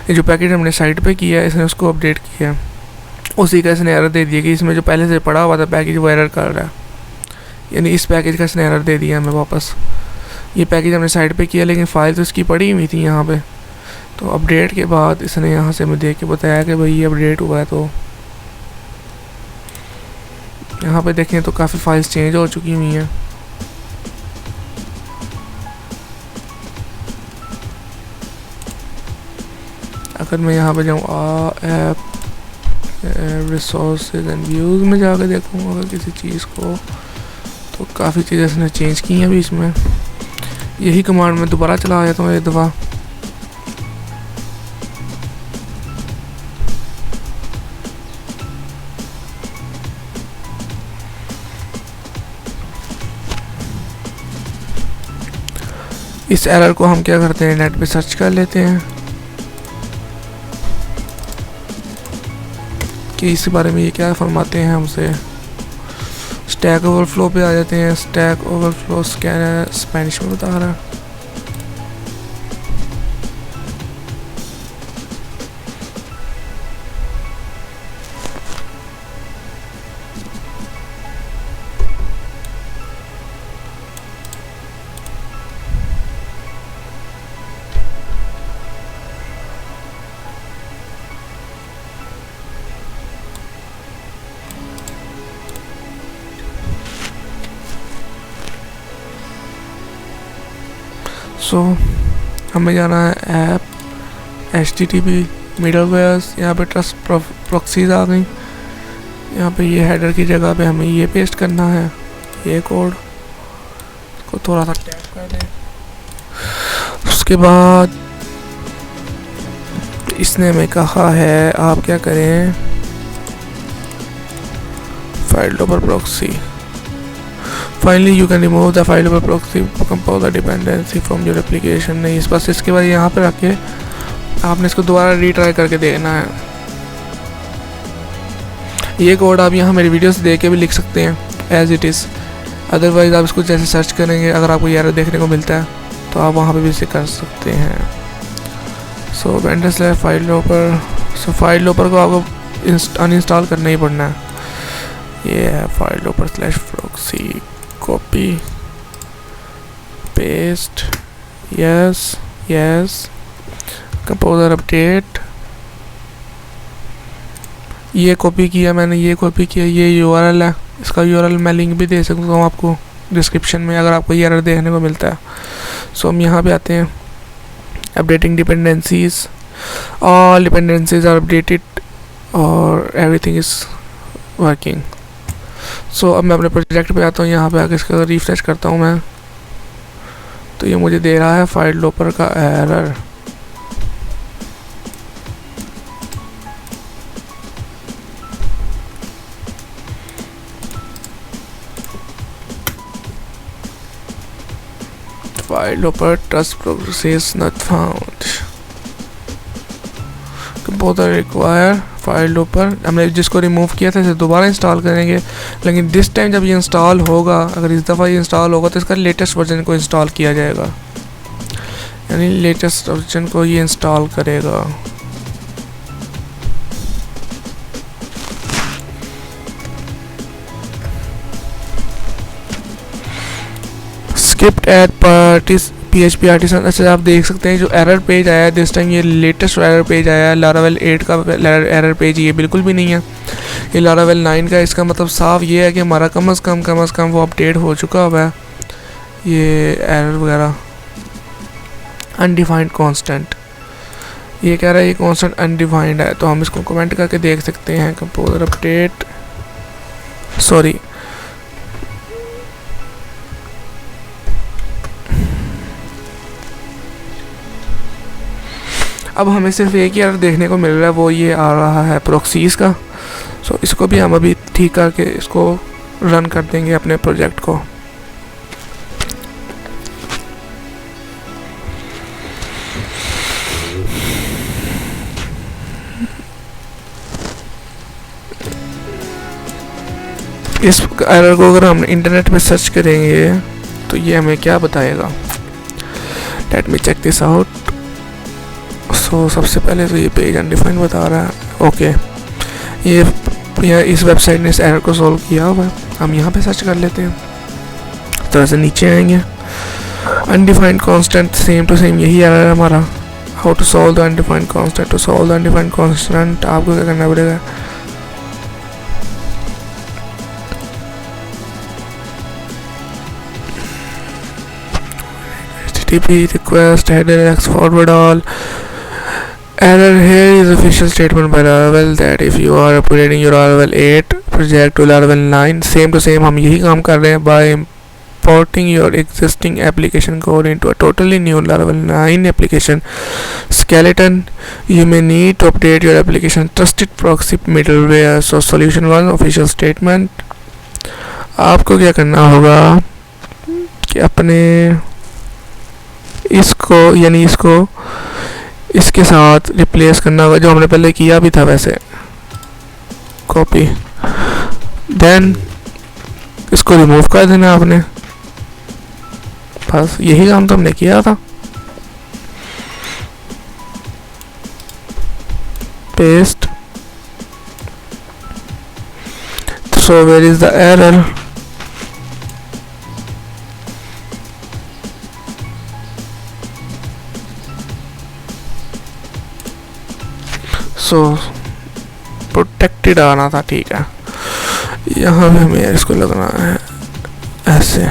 ये जो पैकेट हमने साइट पे किया है, इसने उसको अपडेट किया, उसी का इसने एरर दे दिया कि इसमें जो पहले से पड़ा हुआ था पैकेज वो एरर कर रहा है, यानी इस पैकेज का इसने एरर दे दिया हमें वापस। ये पैकेज हमने साइट पे किया लेकिन फ़ाइल तो इसकी पड़ी हुई थी यहाँ पे, तो अपडेट के बाद इसने यहाँ से हमें देख के बताया कि भाई ये अपडेट हुआ है। तो यहाँ पे देखें तो काफ़ी फाइल्स चेंज हो चुकी हुई हैं। अगर मैं यहाँ पे जाऊँ ऐप रिसोर्सेज एंड व्यूज़ में जाकर देखूँगा अगर किसी चीज़ को, तो काफ़ी चीज़ें इसने चेंज की हैं अभी इसमें। यही कमांड में दोबारा चला जाता हूँ एक दफ़ा। इस एरर को हम क्या करते हैं, नेट पे सर्च कर लेते हैं कि इस बारे में ये क्या फरमाते हैं हमसे। स्टैक ओवरफ्लो पे आ जाते हैं। स्टैक ओवरफ्लो स्कैनर स्पेनिश में बता रहा है। हमें जाना है ऐप HTTP मिडलवेयर्स। यहाँ पे ट्रस्ट प्रॉक्सीज आ गई। यहाँ पे ये हेडर की जगह पे हमें ये पेस्ट करना है, ये कोड को थोड़ा सा टैप कर दें। उसके बाद इसने हमें कहा है आप क्या करें, file developer proxy. Finally, you can remove the file over proxy compose the dependency from your application। नहीं, इस बस इसके बाद यहाँ पे रख के आपने इसको दोबारा रीट्राई करके देखना है। ये कोड आप यहाँ मेरी वीडियो से देख के भी लिख सकते हैं एज इट इज़। अदरवाइज़ आप इसको जैसे सर्च करेंगे, अगर आपको ये एरर देखने को मिलता है तो आप वहाँ पे भी इसे कर सकते हैं। Vendor file developer. File developer को आपको अनइंस्टॉल करना ही पड़ना है। ये है file developer /proxy। Copy paste, yes composer update. ये कॉपी किया मैंने, ये कॉपी किया, ये URL है। इसका URL मैं लिंक भी दे सकता हूँ आपको डिस्क्रिप्शन में अगर आपको ये एरर देखने को मिलता है। हम यहाँ पे आते हैं, updating dependencies. All dependencies are updated और एवरीथिंग इज वर्किंग। सो अब मैं अपने प्रोजेक्ट पे आता हूँ, यहाँ पे आके इसका रिफ्रेश करता हूँ मैं, तो ये मुझे दे रहा है फाइल लोपर का एरर। Fideloper trust proxies not found, composer require fideloper. हमने जिसको रिमूव किया था इसे दोबारा इंस्टॉल करेंगे, लेकिन दिस टाइम जब ये इंस्टॉल होगा, अगर इस दफ़ा ये इंस्टॉल होगा तो इसका लेटेस्ट वर्जन को इंस्टॉल किया जाएगा, यानी लेटेस्ट वर्जन को ये इंस्टॉल करेगा। स्क्रिप्ट एड पार्टिस PHP आर्टिसन। अच्छा, आप देख सकते हैं जो एरर पेज आया है दिस टाइम, ये लेटेस्ट एरर पेज आया है। लारावेल 8 का एरर पेज ये बिल्कुल भी नहीं है, ये लारावेल 9 का। इसका मतलब साफ ये है कि हमारा कम अज़ कम वो अपडेट हो चुका हुआ है। ये एरर वगैरह अनडिफाइंड कांस्टेंट, ये कह रहा है ये कांस्टेंट अनडिफाइंड है, तो हम इसको कमेंट करके देख सकते हैं। कंपोजर अपडेट, सॉरी, अब हमें सिर्फ एक ही एरर देखने को मिल रहा है, वो ये आ रहा है प्रॉक्सीज का। सो इसको भी हम अभी ठीक करके इसको रन कर देंगे अपने प्रोजेक्ट को। इस एरर को अगर हम इंटरनेट पे सर्च करेंगे तो ये हमें क्या बताएगा, let me check this out. So सबसे पहले तो ये पेज अनडिफाइंड बता रहा है। ओके, ये इस वेबसाइट ने इस एरर को सॉल्व किया हुआ है। हम यहाँ पे सर्च कर लेते हैं, तो ऐसे नीचे आएंगे, undefined constant same to same यही एरर है हमारा। How to solve the undefined constant, to solve the undefined constant आपको क्या करना पड़ेगा, HTTP request header x forward all. Error here is official statement by Laravel that if you are upgrading your Laravel 8 project to Laravel 9, same to same हम यही काम कर रहे हैं by importing your existing application code into a totally new Laravel 9 application skeleton. You may need to update your application trusted proxy middleware. So solution 1 official statement, आपको क्या करना होगा कि अपने इसको यानी इसको इसके साथ रिप्लेस करना होगा, जो हमने पहले किया भी था वैसे। कॉपी, देन इसको रिमूव कर देना आपने, बस यही काम तो हमने किया था। Paste, so where is the error, so protected आना था, ठीक है। यहाँ पे हमें इसको लगना है ऐसे,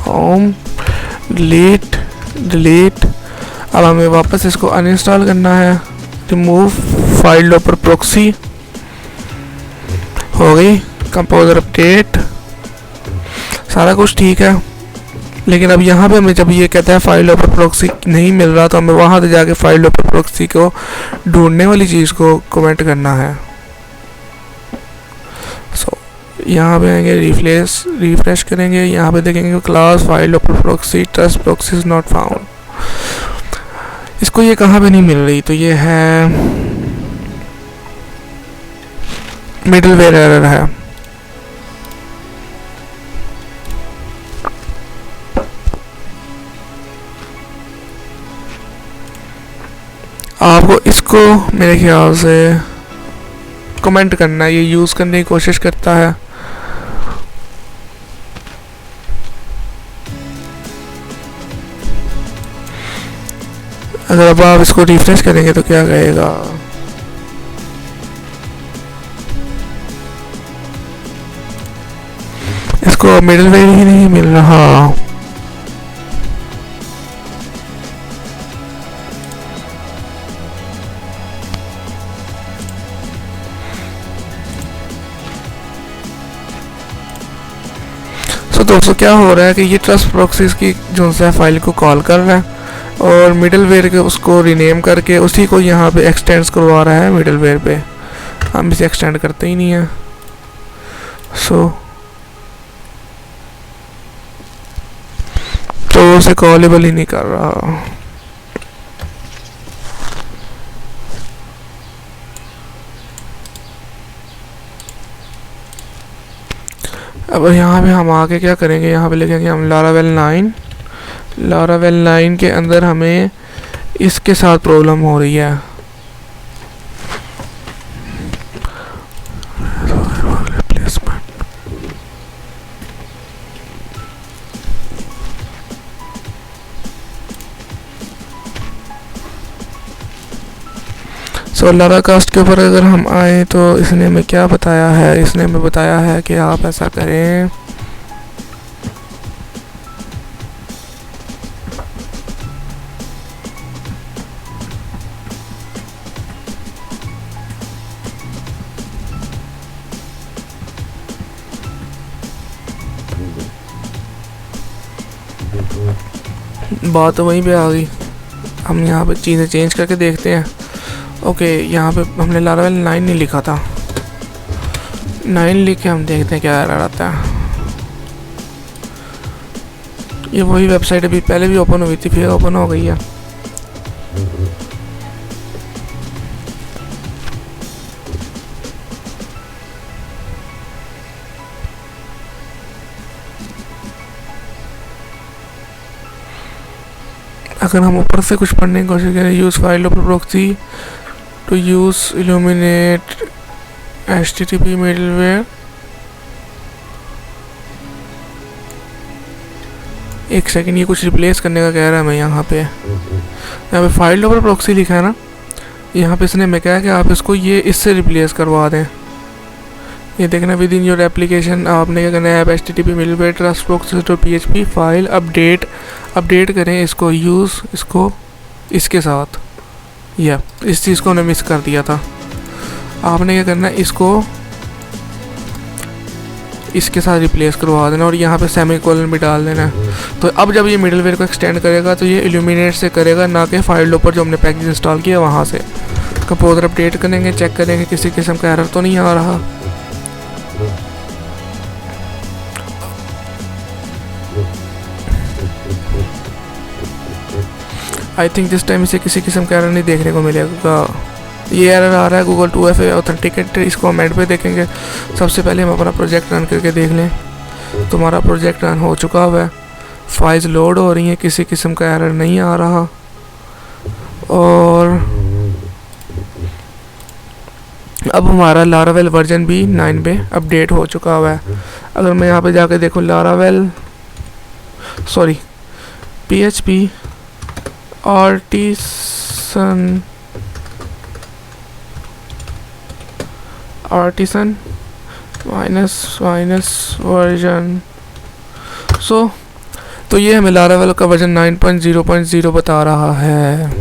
होम, डिलीट डिलीट। अब हमें वापस इसको अनइंस्टॉल करना है, रिमूव फाइल लोपर प्रॉक्सी, हो गई। कंपोजर अपडेट, सारा कुछ ठीक है। लेकिन अब यहाँ पे हमें जब ये कहता है फाइल लोपर प्रॉक्सी नहीं मिल रहा, तो हमें वहाँ से जाके फाइल लोपर प्रॉक्सी को ढूंढने वाली चीज़ को कमेंट करना है। सो यहाँ पे आएंगे, रिफ्रेश करेंगे, यहाँ पे देखेंगे class fideloper proxy trust proxy is not found. इसको ये कहाँ पे नहीं मिल रही, तो ये है मिडलवेयर एरर है। आपको इसको मेरे ख्याल से कमेंट करना है, ये यूज़ करने की कोशिश करता है। अगर अब आप इसको रिफ्रेश करेंगे तो क्या कहेगा, इसको मिडलवेयर ही नहीं मिल रहा। दोस्तों क्या हो रहा है कि ये ट्रस्ट प्रॉक्सीज की जो है फाइल को कॉल कर रहा है और मिडलवेयर के उसको रीनेम करके उसी को यहाँ पे एक्सटेंड्स करवा रहा है मिडलवेयर पे। हम इसे एक्सटेंड करते ही नहीं है। तो उसे कॉलेबल ही नहीं कर रहा। अब यहाँ पे हम आके क्या करेंगे, यहाँ पे लिखेंगे हम लारावेल 9 के अंदर हमें इसके साथ प्रॉब्लम हो रही है। सो लाराकास्ट के ऊपर अगर हम आए तो इसने हमें क्या बताया है, इसने हमें बताया है कि आप ऐसा करें, बात तो वहीं पे आ गई। हम यहाँ पे चीज़ें चेंज करके देखते हैं। ओके, यहाँ पे हमने लारावेल 9 नहीं लिखा था, 9 लिख के हम देखते हैं क्या एरर आता है। ये वही वेबसाइट अभी पहले भी ओपन हुई थी, फिर ओपन हो गई है। अगर हम ऊपर से कुछ पढ़ने की कोशिश करें, use file over proxy to use illuminate HTTP middleware. एक सेकंड, ये कुछ रिप्लेस करने का कह रहा है। मैं यहाँ पे फाइल ओवर प्रॉक्सी लिखा है ना, यहाँ पे इसने मैं कहा कि आप इसको ये इससे रिप्लेस करवा दें। ये देखना, विद इन योर एप्लीकेशन आपने क्या करना है, HTTP middleware trust proxy to PHP file update करें इसको, यूज़ इसको इसके साथ। या इस चीज़ को हमने मिस कर दिया था। आपने क्या करना है, इसको इसके साथ रिप्लेस करवा देना और यहाँ पे सेमीकोलन भी डाल देना है। तो अब जब ये मिडलवेयर को एक्सटेंड करेगा तो ये इल्यूमिनेट से करेगा, ना कि फाइलों पर जो हमने पैकेज इंस्टॉल किया वहाँ से। कंपोजर अपडेट करेंगे, चेक करेंगे किसी किस्म का एरर तो नहीं आ रहा। आई थिंक दिस टाइम इसे किसी किस्म का एरर नहीं देखने को मिलेगा। ये एरर आ रहा है गूगल 2FA ऑथेंटिकेटर, इसको हम एंड पे देखेंगे। सबसे पहले हम अपना प्रोजेक्ट रन करके देख लें। तुम्हारा प्रोजेक्ट रन हो चुका हुआ है, फाइल्स लोड हो रही हैं, किसी किस्म का एरर नहीं आ रहा। और अब हमारा लारावेल वर्जन भी 9 पे अपडेट हो चुका हुआ है। अगर मैं यहाँ पे जाके देखूँ PHP आर्टिसन माइनस वर्जन। तो ये हमें लारावेल का वर्जन 9.0.0 बता रहा है।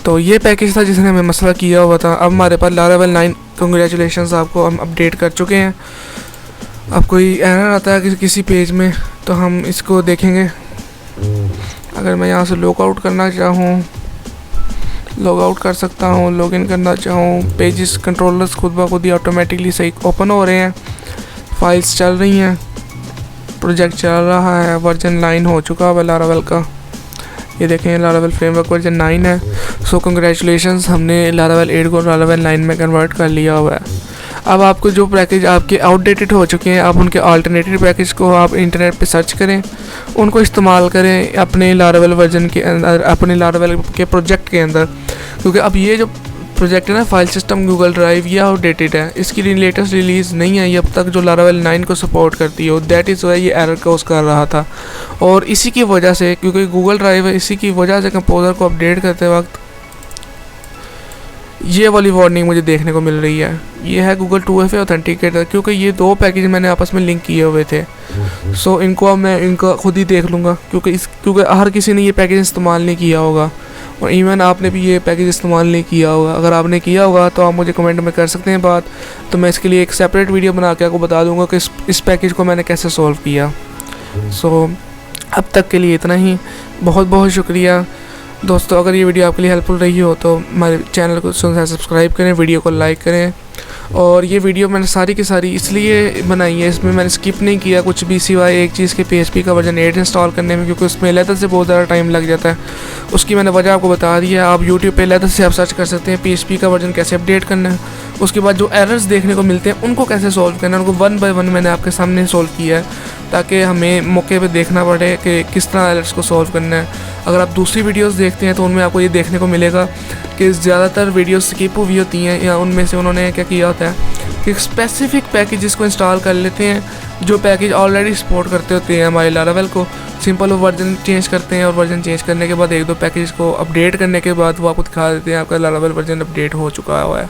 तो ये पैकेज था जिसने हमें मसला किया हुआ था। अब हमारे पास लारावेल 9, कंग्रेचुलेशंस, आपको हम अपडेट कर चुके हैं। अब कोई एरर आता है किसी पेज में तो हम इसको देखेंगे। अगर मैं यहाँ से लॉग आउट करना चाहूँ, लॉग आउट कर सकता हूँ, लॉगिन करना चाहूँ, पेजेस कंट्रोलर्स खुद ब खुद ही ऑटोमेटिकली सही ओपन हो रहे हैं, फाइल्स चल रही हैं, प्रोजेक्ट चल रहा है, वर्जन 9 हो चुका है लारावेल का। ये देखें, लारावेल फ्रेमवर्क वर्जन 9 है। सो कंग्रेचुलेशंस, हमने लारावेल 8 को लारावेल 9 में कन्वर्ट कर लिया हुआ है। अब आपको जो पैकेज आपके आउटडेटेड हो चुके हैं, आप उनके अल्टरनेटिव पैकेज को आप इंटरनेट पे सर्च करें, उनको इस्तेमाल करें अपने लारावेल वर्जन के अंदर, अपने लारावेल के प्रोजेक्ट के अंदर। क्योंकि अब ये जो प्रोजेक्ट है ना, फाइल सिस्टम गूगल ड्राइव, ये आउटडेटेड है, इसकी लेटेस्ट रिलीज़ नहीं आई अब तक जो लारावेल 9 को सपोर्ट करती हो। दैट इज़ वाई ये एरर कोज कर रहा था। और इसी की वजह से, क्योंकि गूगल ड्राइव है, इसी की वजह से कंपोजर को अपडेट करते वक्त ये वाली वार्निंग मुझे देखने को मिल रही है। ये है गूगल 2FA ऑथेंटिकेटर, क्योंकि ये दो पैकेज मैंने आपस में लिंक किए हुए थे। इनको अब मैं इनका खुद ही देख लूँगा, क्योंकि हर किसी ने ये पैकेज इस्तेमाल नहीं किया होगा और इवन आपने भी ये पैकेज इस्तेमाल नहीं किया होगा। अगर आपने किया होगा तो आप मुझे कमेंट में कर सकते हैं बात, तो मैं इसके लिए एक सेपरेट वीडियो बना के आपको बता दूंगा कि इस पैकेज को मैंने कैसे सॉल्व किया। सो अब तक के लिए इतना ही, बहुत बहुत शुक्रिया दोस्तों। अगर ये वीडियो आपके लिए हेल्पफुल रही हो तो हमारे चैनल को सब्सक्राइब करें, वीडियो को लाइक करें। और ये वीडियो मैंने सारी की सारी इसलिए बनाई है, इसमें मैंने स्किप नहीं किया कुछ भी सिवाय एक चीज़ के PHP का वर्जन 8 इंस्टॉल करने में, क्योंकि उसमें लेदर से बहुत ज़्यादा टाइम लग जाता है। उसकी मैंने वजह आपको बता दी है। आप यूट्यूब पे लेदर से आप सर्च कर सकते हैं PHP का वर्जन कैसे अपडेट करना है। उसके बाद जो एरर्स देखने को मिलते हैं उनको कैसे सॉल्व करना है, उनको 1 बाय 1 मैंने आपके सामने सॉल्व किया है, ताकि हमें मौके पे देखना पड़े कि किस तरह एरर्स को सॉल्व करना है। अगर आप दूसरी वीडियोस देखते हैं तो उनमें आपको ये देखने को मिलेगा कि ज़्यादातर वीडियोस स्किप हुई होती हैं, या उनमें से उन्होंने क्या किया होता है कि स्पेसिफिक पैकेजेस को इंस्टॉल कर लेते हैं जो पैकेज ऑलरेडी सपोर्ट करते होते हैं हमारे लारावेल को। सिंपल वो वर्जन चेंज करते हैं और वर्जन चेंज करने के बाद 1-2 पैकेज को अपडेट करने के बाद वो आपको दिखा देते हैं आपका लारावेल वर्जन अपडेट हो चुका हुआ है।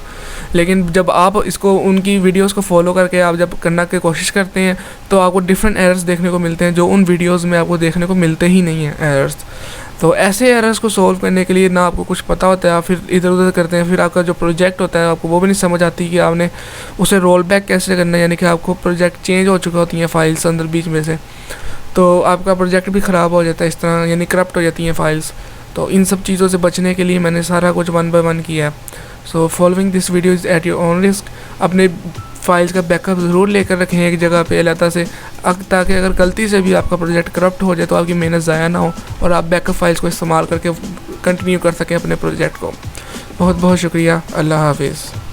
लेकिन जब आप इसको उनकी वीडियोस को फॉलो करके आप जब करने की कोशिश करते हैं तो आपको डिफरेंट एरर्स देखने को मिलते हैं जो उन वीडियोस में आपको देखने को मिलते ही नहीं हैं एरर्स। तो ऐसे एरर्स को सॉल्व करने के लिए ना आपको कुछ पता होता है, आप फिर इधर उधर करते हैं, फिर आपका जो प्रोजेक्ट होता है आपको वो भी नहीं समझ आती कि आपने उसे रोल बैक कैसे करना है, यानी कि आपको प्रोजेक्ट चेंज हो चुकी होती हैं फाइल्स अंदर बीच में से, तो आपका प्रोजेक्ट भी ख़राब हो जाता है इस तरह, यानी करप्ट हो जाती हैं फाइल्स। तो इन सब चीज़ों से बचने के लिए मैंने सारा कुछ 1 बाय 1 किया है। So following this video is at your own risk. अपने फाइल्स का बैकअप ज़रूर लेकर रखें एक जगह पे अलग से, ताकि अगर गलती से भी आपका प्रोजेक्ट करप्ट हो जाए तो आपकी मेहनत ज़ाया ना हो और आप बैकअप फाइल्स को इस्तेमाल करके कंटिन्यू कर सकें अपने प्रोजेक्ट को। बहुत बहुत शुक्रिया। अल्लाह हाफिज़।